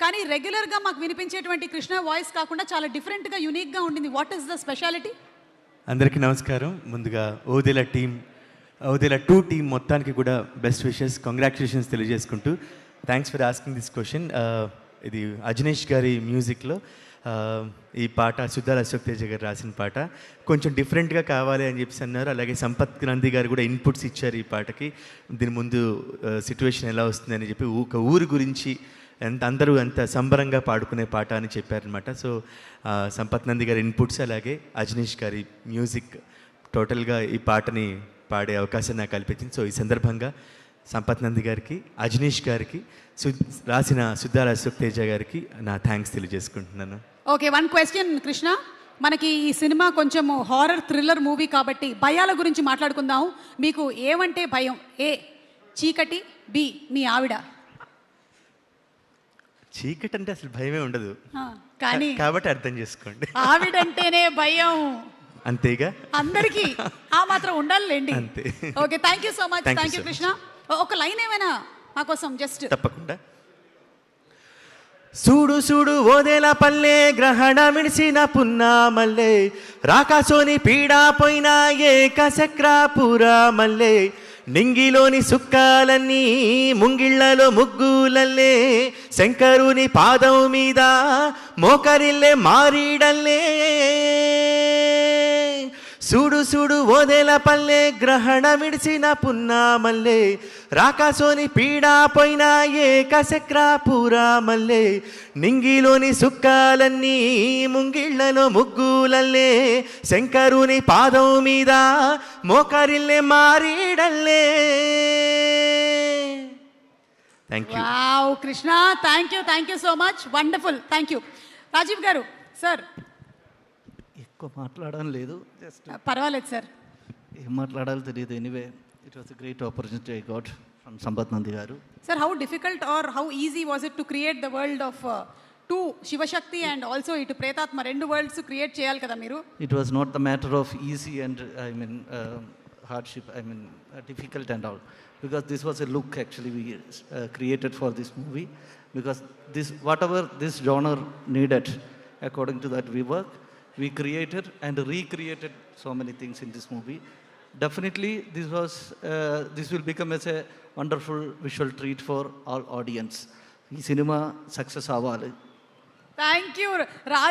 కానీ రెగ్యులర్గా మాకు వినిపించేటువంటి కృష్ణ వాయిస్ కాకుండా చాలా డిఫరెంట్గా యూనిక్గా ఉండింది. What is the speciality? అందరికీ నమస్కారం. ముందుగా ఓదెల టీం, ఓదెల 2 టీం మొత్తానికి కూడా బెస్ట్ విషెస్, కంగ్రాచులేషన్స్ తెలియజేసుకుంటూ thanks for asking this question. ఇది అజనీష్ గారి మ్యూజిక్లో ఈ పాట సుద్దాల అశోక్ తేజ గారు రాసిన పాట. కొంచెం డిఫరెంట్గా కావాలి అని చెప్పేసి అన్నారు. అలాగే సంపత్ నంది గారు కూడా ఇన్పుట్స్ ఇచ్చారు ఈ పాటకి. దీని ముందు సిచ్యువేషన్ ఎలా వస్తుందని చెప్పి ఒక ఊరి గురించి అందరూ ఎంత సంబరంగా పాడుకునే పాట అని చెప్పారనమాట. సో సంపత్ నంది గారి ఇన్పుట్స్ అలాగే అజనీష్ గారి మ్యూజిక్ టోటల్గా ఈ పాటని పాడే అవకాశం నాకు కల్పించింది. సో ఈ సందర్భంగా సంపత్ నంది గారికి, అజనీష్ గారికి, రాసిన సుద్దాల అశోక్ తేజ గారికి నా థ్యాంక్స్ తెలియజేసుకుంటున్నాను. Okay, one question Krishna. మనకి ఈ సినిమా కొంచెం హారర్ థ్రిల్లర్ మూవీ కాబట్టి భయాల గురించి మాట్లాడుకుందాం. మీకు ఏమంటే భయం? ఏ చీకటి, బి మీ ఆవిడ. చీకటి అంటే అసలు భయమే ఉండదు, కానీ కాబట్టి అర్థం చేసుకోండి. ఆవిడంటేనే భయం అంతేగా, అందరికీ ఆ మాత్రం ఉండాలండి. అంతే. Okay, thank you so much. Thank you thank you so Krishna. ఒక లైన్ ఏమైనా మా కోసం జస్ట్. తప్పకుండా. సూడు సూడు ఓదేల పల్లె, గ్రహణ మిడిసిన పున్నా మల్లె, రాకాసోని పీడా పోయినా ఏకచక్రాపురా మల్లె, నింగిలోని సుక్కాలన్నీ ముంగిళ్లలో ముగ్గులల్లే, శంకరుని పాదం మీద మోకరిల్లే మారీడల్లే, సూడు సూడు ఓదేల పల్లె, గ్రహణ విడిచిన పున్నా మల్లె, రాకాసోని పీడా పోయినా ఏకచక్రాపురా మల్లె, నింగిలోని సుక్కాలన్నీ ముంగిళ్లలో ముగ్గులల్లే, శంకరుని పాదం మీద మోకరిల్లే మారీడల్లే. Thank you. Wow Krishna, thank you so much. Wonderful, thank you. Rajiv garu sir. ఎక్కువ మాట్లాడడం లేదు, జస్ట్ పర్వాలేదు సార్. ఏం మాట్లాడాలో తెలియదు. Anyway, it was a great opportunity I got from Sampath Nandi గారు. Sir, how difficult or how easy was it to create the world of two Shivashakti and also itu Pretatma, rendu worlds create cheyali kada meeru? It was not the matter of easy and hardship, difficult and all, because this was a look actually we created for this movie, because this whatever this genre needed, according to that we created and recreated so many things in this movie. Definitely this will become as a wonderful visual treat for all audience. Ee cinema success avali. Thank you Raj.